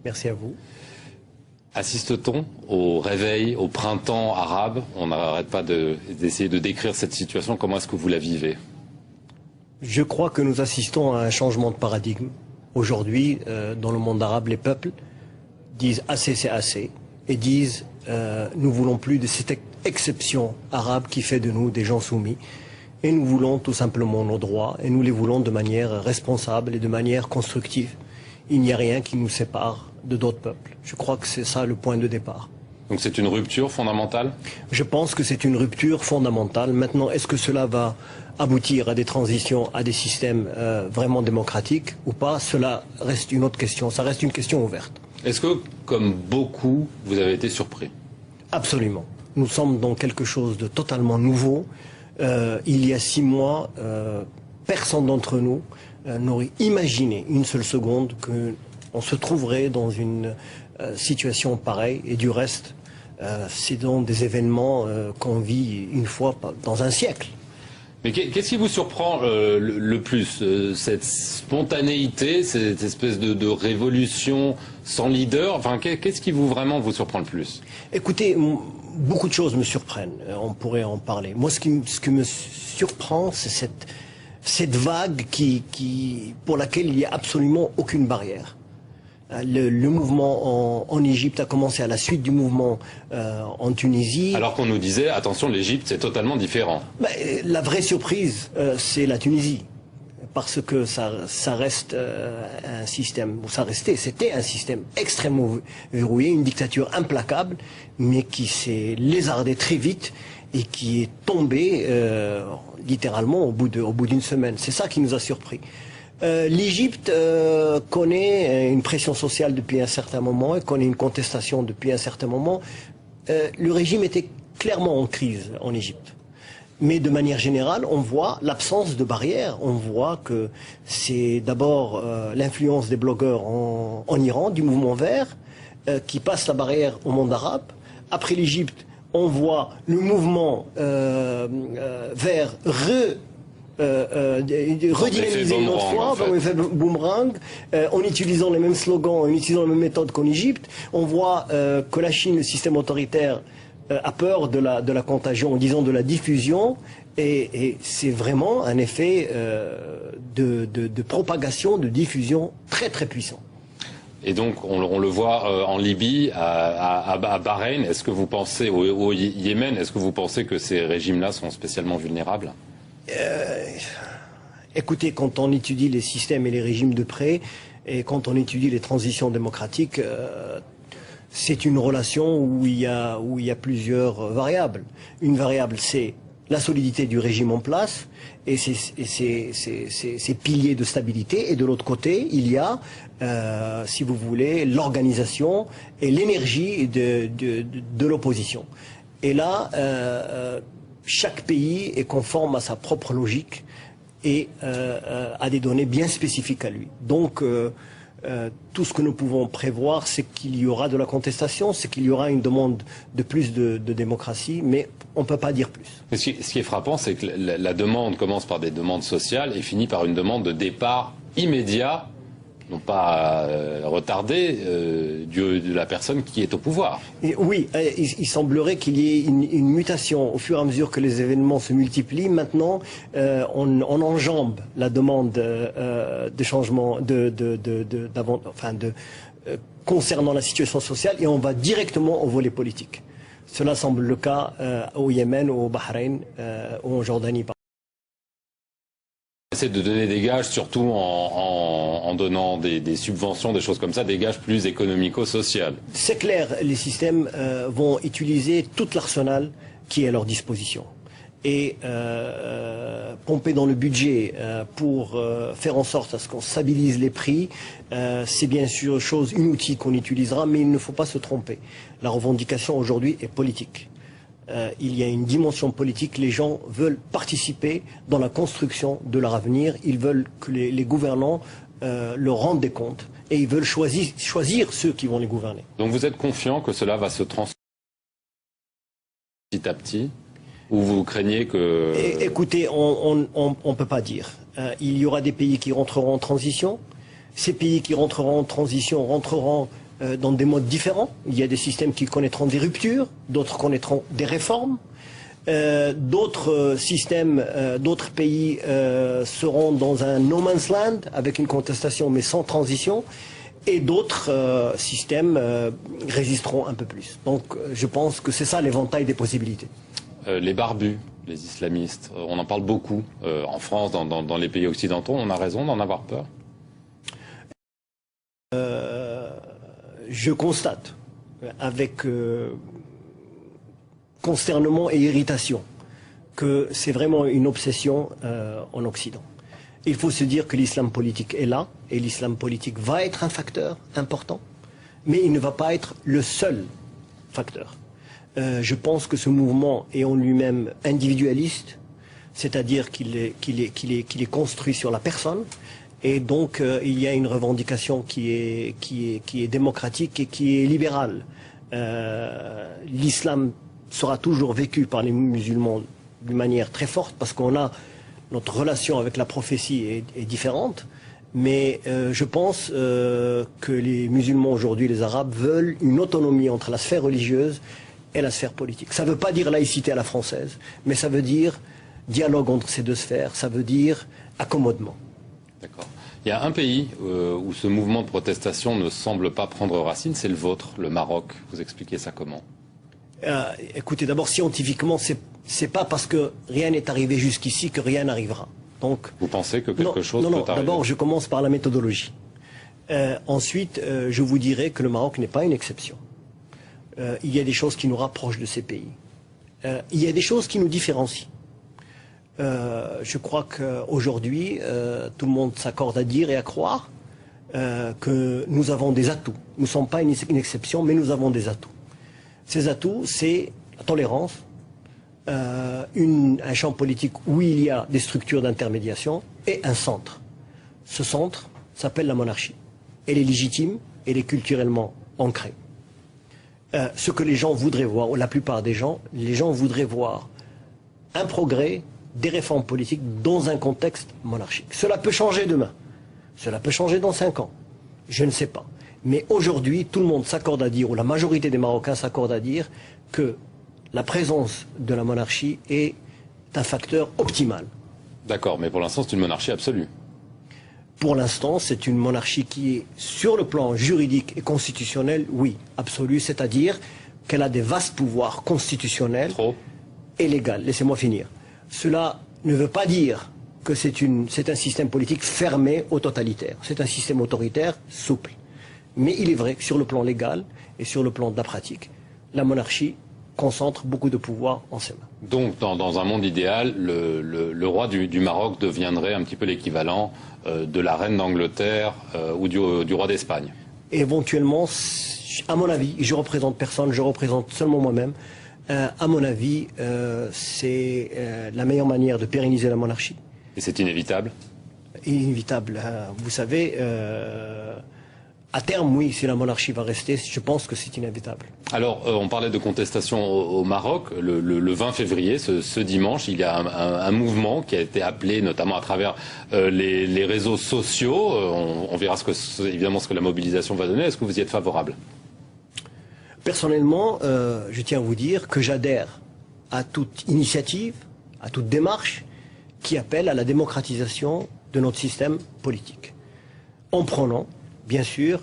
Merci à vous. Assiste-t-on au réveil, au printemps arabe? On n'arrête pas d'essayer de décrire cette situation. Comment est-ce que vous la vivez? Je crois que nous assistons à un changement de paradigme. Aujourd'hui, dans le monde arabe, les peuples disent assez, c'est assez, et disent nous voulons plus de cette exception arabe qui fait de nous des gens soumis, et nous voulons tout simplement nos droits, et nous les voulons de manière responsable et de manière constructive. Il n'y a rien qui nous sépare de d'autres peuples. Je crois que c'est ça le point de départ. Donc c'est une rupture fondamentale? Je pense que c'est une rupture fondamentale. Maintenant, est-ce que cela va aboutir à des transitions, à des systèmes vraiment démocratiques ou pas? Cela reste une autre question. Ça reste une question ouverte. Est-ce que, comme beaucoup, vous avez été surpris? Absolument. Nous sommes dans quelque chose de totalement nouveau. Il y a 6 mois, personne d'entre nous n'aurait imaginé une seule seconde qu'on se trouverait dans une situation pareille. Et du reste, c'est dans des événements qu'on vit une fois dans un siècle. Mais qu'est-ce qui vous surprend le plus? Cette spontanéité, cette espèce de révolution sans leader? Enfin, qu'est-ce qui vraiment vous surprend le plus? Écoutez, beaucoup de choses me surprennent. On pourrait en parler. Moi, ce qui me surprend, c'est cette vague pour laquelle il n'y a absolument aucune barrière. Le mouvement en Égypte a commencé à la suite du mouvement en Tunisie. Alors qu'on nous disait, attention, l'Égypte, c'est totalement différent. La vraie surprise, c'est la Tunisie. Parce que ça reste un système, c'était un système extrêmement verrouillé, une dictature implacable, mais qui s'est lézardée très vite et qui est tombée littéralement au bout d'une semaine. C'est ça qui nous a surpris. L'Égypte connaît une pression sociale depuis un certain moment, elle connaît une contestation depuis un certain moment. Le régime était clairement en crise en Égypte. Mais de manière générale, on voit l'absence de barrières. On voit que c'est d'abord l'influence des blogueurs en Iran, du mouvement vert, qui passe la barrière au monde arabe. Après l'Égypte, on voit le mouvement vert redynamiser une autre fois, comme effet boomerang, en utilisant les mêmes slogans, en utilisant les mêmes méthodes qu'en Égypte. On voit que la Chine, le système autoritaire, a peur de la contagion, en disant de la diffusion, et c'est vraiment un effet de propagation, de diffusion très très puissant. Et donc, on le voit en Libye, à Bahreïn. Est-ce que vous pensez, au Yémen, est-ce que vous pensez que ces régimes-là sont spécialement vulnérables? Écoutez, quand on étudie les systèmes et les régimes de près, et quand on étudie les transitions démocratiques, c'est une relation où il y a plusieurs variables. Une variable, c'est la solidité du régime en place et ses piliers de stabilité. Et de l'autre côté, il y a, si vous voulez, l'organisation et l'énergie de l'opposition. Et là, chaque pays est conforme à sa propre logique et a des données bien spécifiques à lui. Donc, tout ce que nous pouvons prévoir, c'est qu'il y aura de la contestation, c'est qu'il y aura une demande de plus de démocratie, mais on ne peut pas dire plus. Mais ce qui est frappant, c'est que la demande commence par des demandes sociales et finit par une demande de départ immédiat, non pas retardé, de la personne qui est au pouvoir. Et oui, il semblerait qu'il y ait une mutation au fur et à mesure que les événements se multiplient. Maintenant, on enjambe la demande de changement concernant la situation sociale et on va directement au volet politique. Cela semble le cas au Yémen, au Bahreïn, ou en Jordanie. Essayer de donner des gages, surtout en donnant des subventions, des choses comme ça, des gages plus économico-sociales. C'est clair, les systèmes vont utiliser tout l'arsenal qui est à leur disposition. Et pomper dans le budget pour faire en sorte à ce qu'on stabilise les prix, c'est bien sûr une outil qu'on utilisera, mais il ne faut pas se tromper. La revendication aujourd'hui est politique. Il y a une dimension politique, les gens veulent participer dans la construction de leur avenir, ils veulent que les gouvernants leur rendent des comptes et ils veulent choisir ceux qui vont les gouverner. Donc vous êtes confiant que cela va se transformer petit à petit, ou vous craignez que... Écoutez, on ne peut pas dire. Il y aura des pays qui rentreront en transition, ces pays qui rentreront en transition rentreront dans des modes différents. Il y a des systèmes qui connaîtront des ruptures, d'autres connaîtront des réformes. D'autres systèmes, d'autres pays seront dans un no man's land avec une contestation mais sans transition, et d'autres systèmes résisteront un peu plus. Donc je pense que c'est ça l'éventail des possibilités. Les barbus, les islamistes, on en parle beaucoup en France, dans les pays occidentaux. On a raison d'en avoir peur? Je constate avec consternement et irritation que c'est vraiment une obsession en Occident. Il faut se dire que l'islam politique est là, et l'islam politique va être un facteur important, mais il ne va pas être le seul facteur. Je pense que ce mouvement est en lui-même individualiste, c'est-à-dire qu'il est construit sur la personne, et donc il y a une revendication qui est démocratique et qui est libérale. L'islam sera toujours vécu par les musulmans d'une manière très forte, parce qu'on a notre relation avec la prophétie est différente, mais je pense que les musulmans aujourd'hui, les Arabes, veulent une autonomie entre la sphère religieuse et la sphère politique. Ça ne veut pas dire laïcité à la française, mais ça veut dire dialogue entre ces deux sphères, ça veut dire accommodement. D'accord. Il y a un pays où ce mouvement de protestation ne semble pas prendre racine, c'est le vôtre, le Maroc. Vous expliquez ça comment? Écoutez, d'abord, scientifiquement, c'est pas parce que rien n'est arrivé jusqu'ici que rien n'arrivera. Donc, vous pensez que quelque chose peut arriver? D'abord, je commence par la méthodologie. Ensuite, je vous dirais que le Maroc n'est pas une exception. Il y a des choses qui nous rapprochent de ces pays. Il y a des choses qui nous différencient. Je crois qu'aujourd'hui, tout le monde s'accorde à dire et à croire que nous avons des atouts. Nous ne sommes pas une exception, mais nous avons des atouts. Ces atouts, c'est la tolérance, un champ politique où il y a des structures d'intermédiation et un centre. Ce centre s'appelle la monarchie. Elle est légitime, elle est culturellement ancrée. Ce que les gens voudraient voir, ou la plupart des gens, les gens voudraient voir un progrès, des réformes politiques dans un contexte monarchique. Cela peut changer demain, cela peut changer dans 5 ans, je ne sais pas. Mais aujourd'hui, tout le monde s'accorde à dire, ou la majorité des Marocains s'accordent à dire, que la présence de la monarchie est un facteur optimal. D'accord, mais pour l'instant, c'est une monarchie absolue. Pour l'instant, c'est une monarchie qui est, sur le plan juridique et constitutionnel, oui, absolue, c'est-à-dire qu'elle a des vastes pouvoirs constitutionnels et légaux. Laissez-moi finir. Cela ne veut pas dire que c'est un système politique fermé au totalitaire. C'est un système autoritaire souple. Mais il est vrai que sur le plan légal et sur le plan de la pratique, la monarchie concentre beaucoup de pouvoir en ses mains. Donc, dans un monde idéal, le roi du Maroc deviendrait un petit peu l'équivalent de la reine d'Angleterre ou du roi d'Espagne? Éventuellement, à mon avis, je représente personne, je représente seulement moi-même. À mon avis, c'est la meilleure manière de pérenniser la monarchie. Et c'est inévitable? Inévitable. Vous savez, à terme, oui, si la monarchie va rester, je pense que c'est inévitable. Alors, on parlait de contestation au Maroc. Le 20 février, ce dimanche, il y a un mouvement qui a été appelé, notamment à travers les réseaux sociaux. On verra évidemment ce que la mobilisation va donner. Est-ce que vous y êtes favorable? Personnellement, je tiens à vous dire que j'adhère à toute initiative, à toute démarche qui appelle à la démocratisation de notre système politique. En prenant, bien sûr,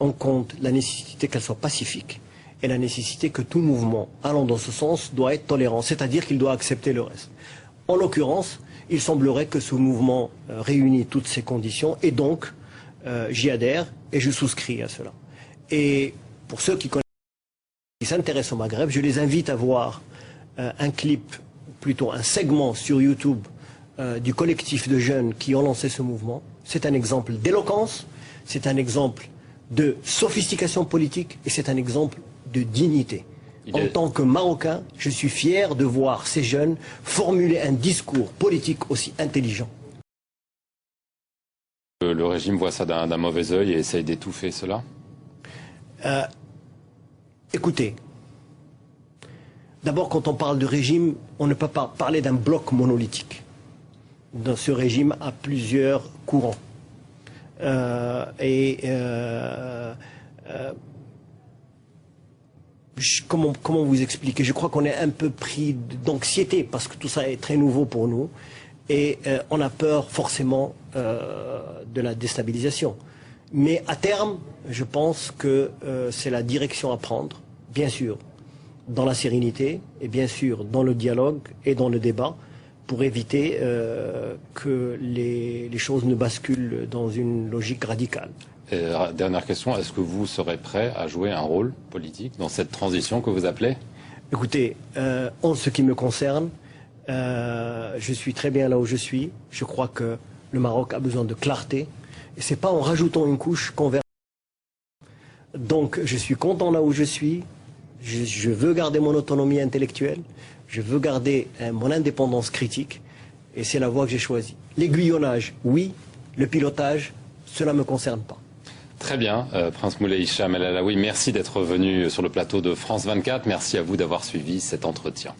en compte la nécessité qu'elle soit pacifique et la nécessité que tout mouvement allant dans ce sens doit être tolérant, c'est-à-dire qu'il doit accepter le reste. En l'occurrence, il semblerait que ce mouvement réunit toutes ces conditions et donc j'y adhère et je souscris à cela. Et pour ceux qui s'intéressent au Maghreb, je les invite à voir un clip, plutôt un segment sur YouTube du collectif de jeunes qui ont lancé ce mouvement. C'est un exemple d'éloquence, c'est un exemple de sophistication politique et c'est un exemple de dignité. En tant que Marocain, je suis fier de voir ces jeunes formuler un discours politique aussi intelligent. Le régime voit ça d'un mauvais œil et essaye d'étouffer cela? Écoutez, d'abord quand on parle de régime, on ne peut pas parler d'un bloc monolithique. Dans ce régime a plusieurs courants. Comment vous expliquer? Je crois qu'on est un peu pris d'anxiété parce que tout ça est très nouveau pour nous et on a peur forcément de la déstabilisation. Mais à terme, je pense que c'est la direction à prendre, bien sûr, dans la sérénité et bien sûr dans le dialogue et dans le débat pour éviter que les choses ne basculent dans une logique radicale. Et dernière question, est-ce que vous serez prêt à jouer un rôle politique dans cette transition que vous appelez? Écoutez, en ce qui me concerne, je suis très bien là où je suis. Je crois que le Maroc a besoin de clarté. Et c'est pas en rajoutant une couche qu'on verra. Donc, je suis content là où je suis. Je veux garder mon autonomie intellectuelle. Je veux garder mon indépendance critique. Et c'est la voie que j'ai choisie. L'aiguillonnage, oui. Le pilotage, cela ne me concerne pas. Très bien, Prince Moulay Hicham El Alaoui, merci d'être venu sur le plateau de France 24. Merci à vous d'avoir suivi cet entretien.